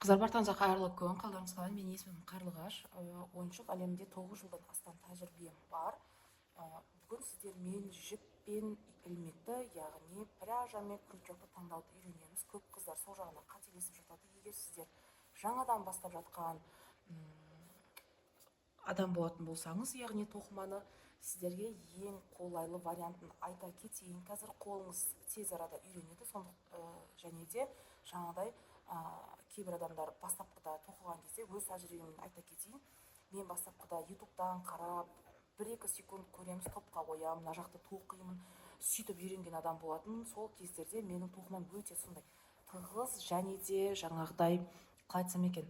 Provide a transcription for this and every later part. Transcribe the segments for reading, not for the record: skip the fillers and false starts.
Қыздар бартаңызға қайырлы күн. Қалдарыңыз қалай? Менің есімім Қарлығаш. Ойыншық әлемінде 9 жылдан астам тәжірибем бар. Бүгін сіздермен жіппен ілмекті, яғни пряжа мен крючокты таңдауды үйренеміз. Көп қыздар сол жағына қателесіп жатады. Егер сіздер жаңадан бастап жатқан адам болатын болсаңыз, яғни тоқыманы, сіздерге ең қолайлы вариантын айта кетейін. Қазір қолыңыз тез арада үйренеді. Және де жаңағыдай кейбір адамдар бастапқыда тоқыған кезде өз тәжірибеммен айта кетейін. Мен бастапқыда ютубтан қарап 1-2 секунд көреміз, топқа қоямын, мына жақты тоқимын, сөйтіп үйренген адам болатын. Сол кездерде менің тоқымам өте сондай тығыз, және де жаңағыдай қалай айтсам екен,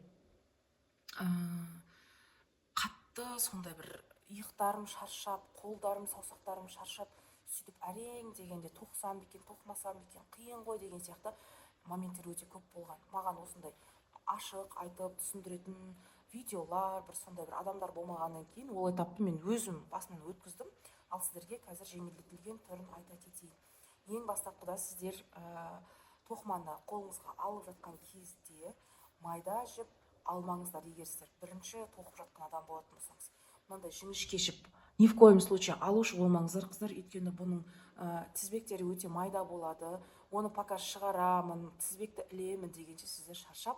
қатты, сондай бір иықтарым шаршап, қолдарым, саусақтарым шаршап, сөйтіп әрең дегенде тоқсам екен, тоқымасам екен, қиын ғой деген сияқты моменттер өте көп болған. Маған осындай ашық айтып түсіндіретін видеолар, бір сондай бір адамдар болмағаннан кейін ол этапты мен өзім басынан өткіздім. Ал сіздерге қазір жеңілдетілген түрін айта кетейін. Ең бастапқыда сіздер тоқыманы қолыңызға алып жатқан кезде майда жіп алмаңыздар. Егер сіздер бірінші тоқып жатқан адам болатын болсаңыз, мынандай жіңішке жіп ни в коем случае алушы болмаңыздар, қыздар. Өйткені бұның тізбектері өте майда болады. Оны пока шығарамын, тізбекті ілемін дегенше сіздер шаршап,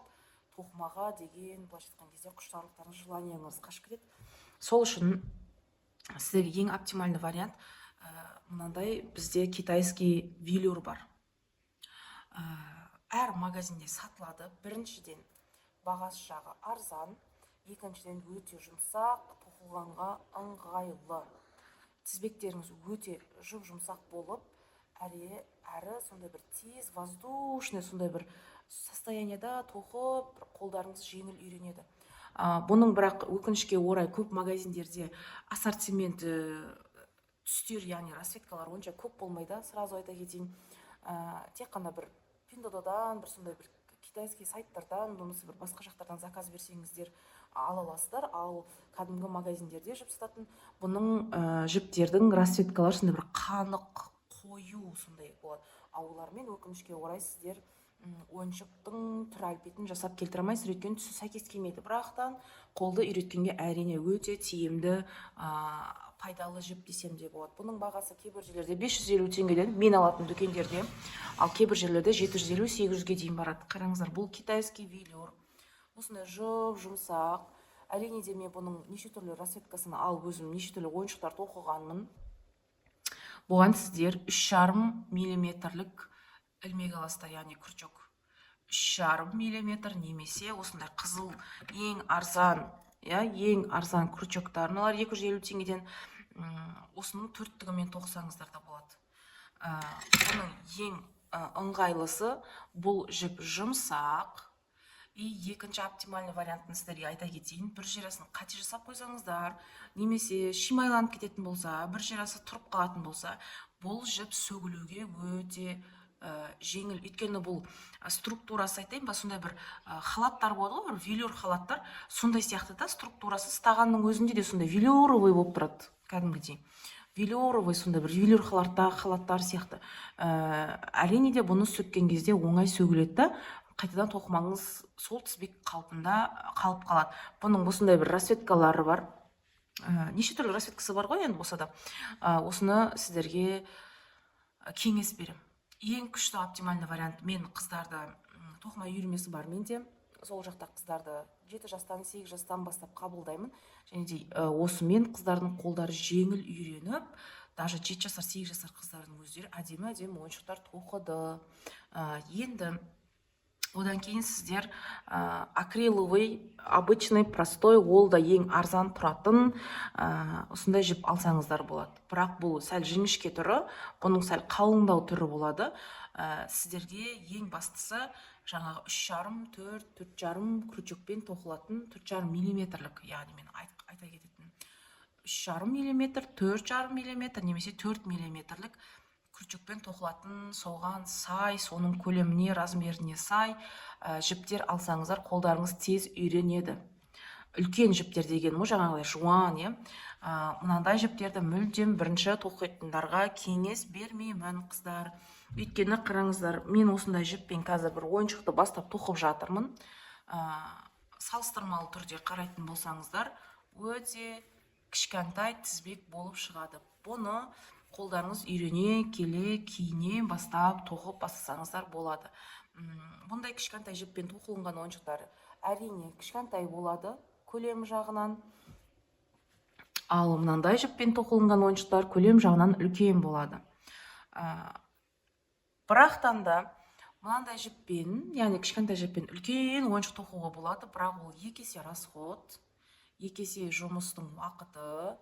тоқымаға деген былайша айтқан кезде құштарлықтарыңыз, желанияңыз қашып кетеді. Сол үшін сіздерге ең оптимальный вариант мынандай, бізде китайский велюр бар. Әр магазинде сатылады. Біріншіден бағасы жағы арзан, екіншіден өте жұмсақ, тоқылғанға ыңғайлы. Тізбектеріңіз өте жұмсақ болып, әрі сондай бір тез, воздушный, сондай бір состояниеда тоқып, қолдарыңыз жеңіл үйренеді. Бұның бірақ өкінішке орай көп магазиндерде ассортимент түстер, яғни расцветкалар онша көп болмайды. Сразу айта кетейін, тек қана бір Пиндодадан, бір сондай бір китайский сайттардан, немесе бір басқа жақтардан заказ берсеңіздер ала аласыздар. Ал кәдімгі магазиндерде жіп сататын бұның жіптердің расцветкалары сондай бір қанық, қою сондай болады. Олармен өкінішке орай сіздер ойыншықтың түр әлпетін жасап келтіре алмайсыздар, өйткені түсі сәйкес келмейді. Бірақтан қолды үйреткенге әрине өте тиімді, пайдалы жіп десем де болады. Бұның бағасы кейбір жерлерде 550 теңгеден, мен алатын дүкендерде, ал кейбір жерлерде 750-800-ге дейін барады. Қараңыздар, бұл китайский велюр. Осындай жұмсақ. Әрине де мен бұның неше түрлі расцветкасын алып өзім неше түрлі ойыншықтар тоқығанмын. Бұған сіздер 3,5 миллиметрлік ілмек аласыздар, яғни крючок. 3,5 миллиметр немесе осындай қызыл ең арзан крючоктар. Мыналар 250 теңгеден, осының төрттігімен тоқсаңыздар да болады. Оның ең ыңғайлысы бұл жіп жұмсақ. Екінші оптимальный вариантын сіздерге айта кетейін. Бір жерасын қате жасап қойсаңыздар, немесе шимайланып кететін болса, бір жерасы тұрып қалатын болса, бұл жіп сөгілуге өте жеңіл. Өйткені бұл структурасы, айтайын ба, сондай бір халаттар болады ғой, бір велюр халаттар, сондай сияқты да структурасы. Стағанның өзінде де сондай велюровый болып тұрады, кәдімгідей. Велюровый, сондай бір велюр халаттар сияқты. Әрине де бұны сөккен кезде оңай сөгіледі да, қайтадан тоқымаңыз сол тізбек қалпында қалып қалады. Бұның осындай бір расцветкалары бар. Неше түрлі расцветкасы бар ғой енді болса да. Осыны сіздерге кеңес берем. Ең күшті оптимальный вариант, мен қыздарды тоқыма үйірмесі бар менде. Сол жақта қыздарды 7 жастан, 8 жастан бастап қабылдаймын. Және де осымен қыздардың қолдары жеңіл үйреніп, даже 7 жасар, 8 жасар қыздардың өздері әдемі ойыншықтар тоқыды. Енді одан кейін сіздер акриловый, обычный, простой, ол да ең арзан тұратын осындай жіп алсаңыздар болады. Бірақ бұл сәл жіңішке түрі, бұның сәл қалыңдау түрі болады. Сіздерге ең бастысы жаңағы 3,5, 4,5 крючокпен тоқылатын 4,5 миллиметрлік, яғни мен айта кететін 3,5 миллиметр, 4,5 миллиметр немесе 4 миллиметрлік крючокпен тоқылатын, соған сай, соның көлеміне, размеріне сай жіптер алсаңыздар, қолдарыңыз тез үйренеді. Үлкен жіптер деген жаңағыдай жуан, мынандай жіптерді мүлдем бірінші тоқитындарға кеңес бермеймін, қыздар. Өйткені қараңыздар, мен осындай жіппен қазір бір ойыншықты бастап тоқып жатырмын. салыстырмалы түрде қарайтын болсаңыздар, өте кішкентай тізбек болып шығады. Бұны қолдарыңыз үйрене келе кейіннен бастап тоқып бастасаңыздар болады. Бұндай кішкентай жіппен тоқылынған ойыншықтар әрине кішкентай болады көлем жағынан. Ал мынандай жіппен тоқылынған ойыншықтар көлем жағынан үлкен болады. Бірақтан да мынандай жіппен, яғни кішкентай жіппен үлкен ойыншық тоқуға болады, бірақ ол екі есе расход, екі есе жұмыстың уақыты,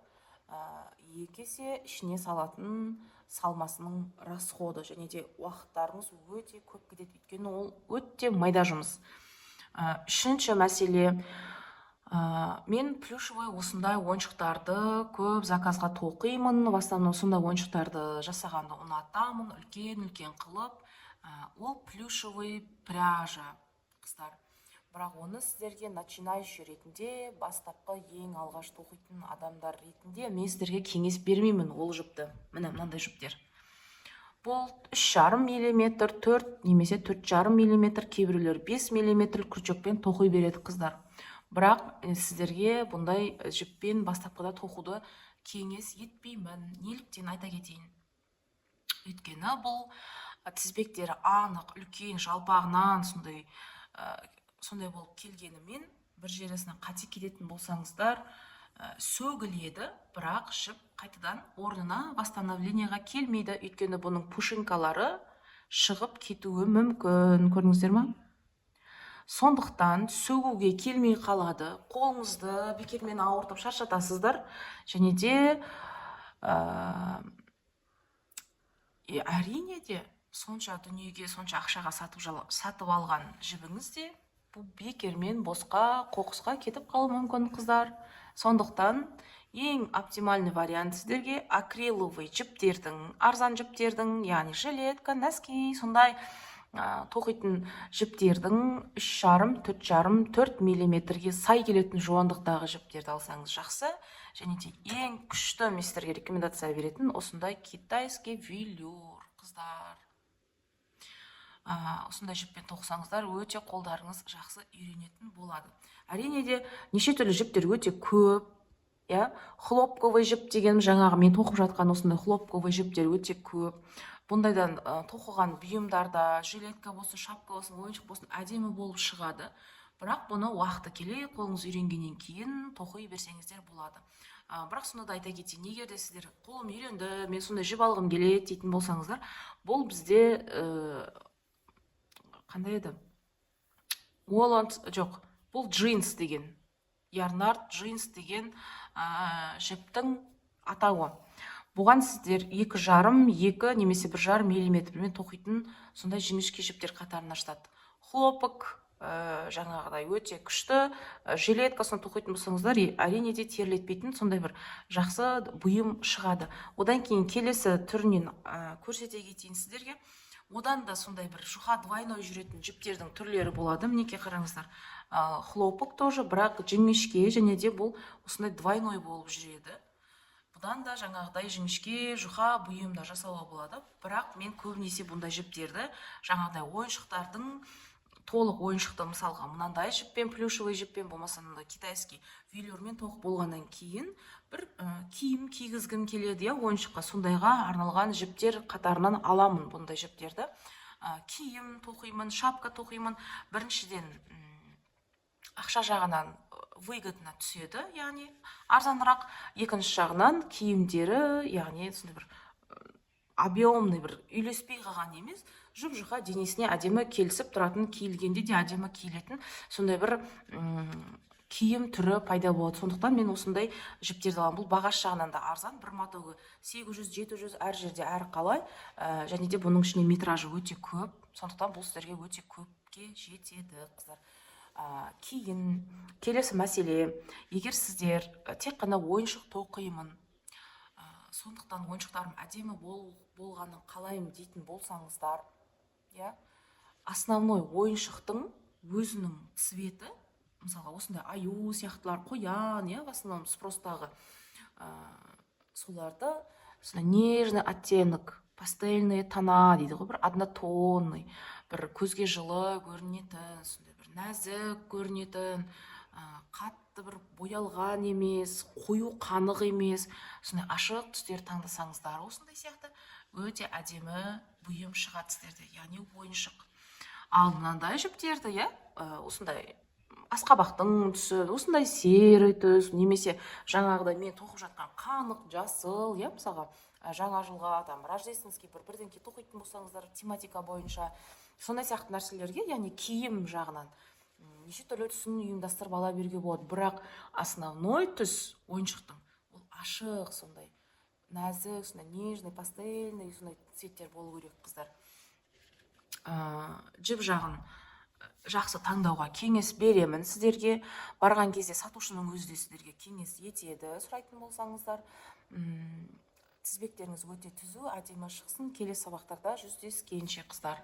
екі есе ішіне салатын салмасының расходы, және де уақыттарыңыз өте көп кетеді, өйткені ол өте майда жұмыс. Үшінші мәселе, мен плюшевый осындай ойыншықтарды көп заказға тоқимын, в основном сондай ойыншықтарды жасағанды ұнатамын, үлкен қылып. Ол плюшевый пряжа, қыздар. Бірақ оны сіздерге начинающий ретінде, бастапқы ең алғаш тоқитын адамдар ретінде мен сіздерге кеңес бермеймін ол жіпті. Міне мынандай жіптер. Бұл 3,5 мм, 4 немесе 4,5 мм, кейбіреулер 5 мм крючокпен тоқи береді қыздар. Бірақ сіздерге бұндай жіппен бастапқыда тоқуды кеңес етпеймін. Неліктен айта кетейін? Өйткені бұл тізбектері анық, үлкен, жалпағынан сондай болып келгенімен, бір жересіне қате кететін болсаңыздар, сөгіледі, бірақ жіп қайтадан орнына восстановлениеға келмейді, өйткені бұның пушинкалары шығып кетуі мүмкін. Көрдіңіздер ме? Сондықтан сөгуге келмей қалады, қолыңызды бекермен ауыртып шаршатасыздар, және де әрине де сонша дүниеге, сонша ақшаға сатып алған жібіңіз де бұл бекермен босқа, қоқысқа кетіп қалуы мүмкін, қыздар. Сондықтан ең оптимальный вариант сіздерге акриловый жіптердің, арзан жіптердің, яғни жилетка, носки, сондай тоқитын жіптердің 3,5, 4 мм сай келетін жуандықтағы жіптерді алсаңыз жақсы. Және де ең күшті мен сіздерге рекомендация беретін осындай китайский велюр, қыздар. Осындай жіппен тоқсаңыздар өте қолдарыңыз жақсы үйренетін болады. Әрине де неше түрлі жіптер өте көп. Хлопковый жіп деген жаңағы мен тоқып жатқан осындай хлопковый жіптер өте көп. Бұндайдан тоқыған бұйымдарда жилетка болсын, шапка болсын, ойыншық болсын әдемі болып шығады. Бірақ бұны уақыты келе қолыңыз үйренгеннен кейін тоқи берсеңіздер болады. Бірақ сонда да айта кетейін, егер де сіздер қолым үйренді, мен сондай жіп алғым келеді дейтін болсаңыздар, бұл бізде қандай еді? Жоқ, бұл джинс деген, ярнард джинс деген жіптің атауы. Бұған сіздер 2,5, 2 немесе 1,5 мм тоқитын сондай жіңішке жіптер қатарына жатады. Хлопок жаңағыдай өте күшті, жилеткасын тоқитын болсаңыздар, әрине де терлетпейтін сондай бір жақсы бұйым шығады. Одан кейін келесі түрінен көрсете кетейін сіздерге. Одан да сондай бір жұқа двойной жүретін жіптердің түрлері болады. Мінекей қараңыздар. Хлопок тоже, бірақ жіңішке, және де бұл осындай двойной болып жүреді. Бұдан да жаңағыдай жіңішке, жұқа бұйымда жасауға болады. Бірақ мен көбінесе бұндай жіптерді жаңағыдай ойыншықтардың толық ойыншықты, мысалға мынандай жіппен, плюшевый жіппен, болмаса китайский велюрмен тоқып болғаннан кейін бір киім кигізгім келеді, ойыншыққа сондайға арналған жіптер қатарынан аламын бұндай жіптерді. Киім тоқимын, шапка тоқимын. Біріншіден ақша жағынан выгодно түседі, яғни арзанырақ. Екінші жағынан киімдері, яғни сондай бір объемный, бір үйлеспей қалған емес, жұп-жұқа денесіне әдемі келісіп тұратын, киілгенде де әдемі киілетін сондай бір киім түрі пайда болады. Сондықтан мен осындай жіптерді аламын. Бұл бағасы жағынан да арзан, бір мотоғы 800-700 әр жерде әр қалай, және де бұның ішіне метражы өте көп. Сондықтан бұл сіздерге өте көпке жетеді, қыздар. Кейін келесі мәселе, егер сіздер тек қана ойыншық тоқимын, сондықтан ойыншықтарым әдемі болғанын қалаймын дейтін болсаңыздар, основной ойыншықтың өзінің цветі, мысалға осындай аю сияқтылар, қоян, в основном спростағы соларды нежный оттенок, пастельный тона дейді ғой, бір однотонный, бір көзге жылы көрінетін, сондай бір нәзік көрінетін, қатты бір боялған емес, қою қанық емес, сондай ашық түстер таңдасаңыздар, осындай сияқты өте әдемі бұйым шығады сіздерде, яғни ойыншық. Ал мынандай жіптерді, иә, осындай асқабақтың түсі, осындай серый түс, немесе жаңағыдай мен тоқып жатқан қанық жасыл, иә, мысалға жаңа жылға, там, рождественский бірдеңке тоқитын болсаңыздар, тематика бойынша, сондай сияқты нәрселерге, яғни киім жағынан неше түрлі түсін ұйымдастырып ала беруге болады. Бірақ основной түс ойыншықтың ол ашық, сондай нәзік, сондай нежный, пастельный, сондай цветтер болу керек, қыздар. Жіп жағын жақсы таңдауға кеңес беремін сіздерге. Барған кезде сатушының өзі де сіздерге кеңес етеді, сұрайтын болсаңыздар. Тізбектеріңіз өте түзу, әдемі шықсын. Келесі сабақтарда жүздескенше, қыздар.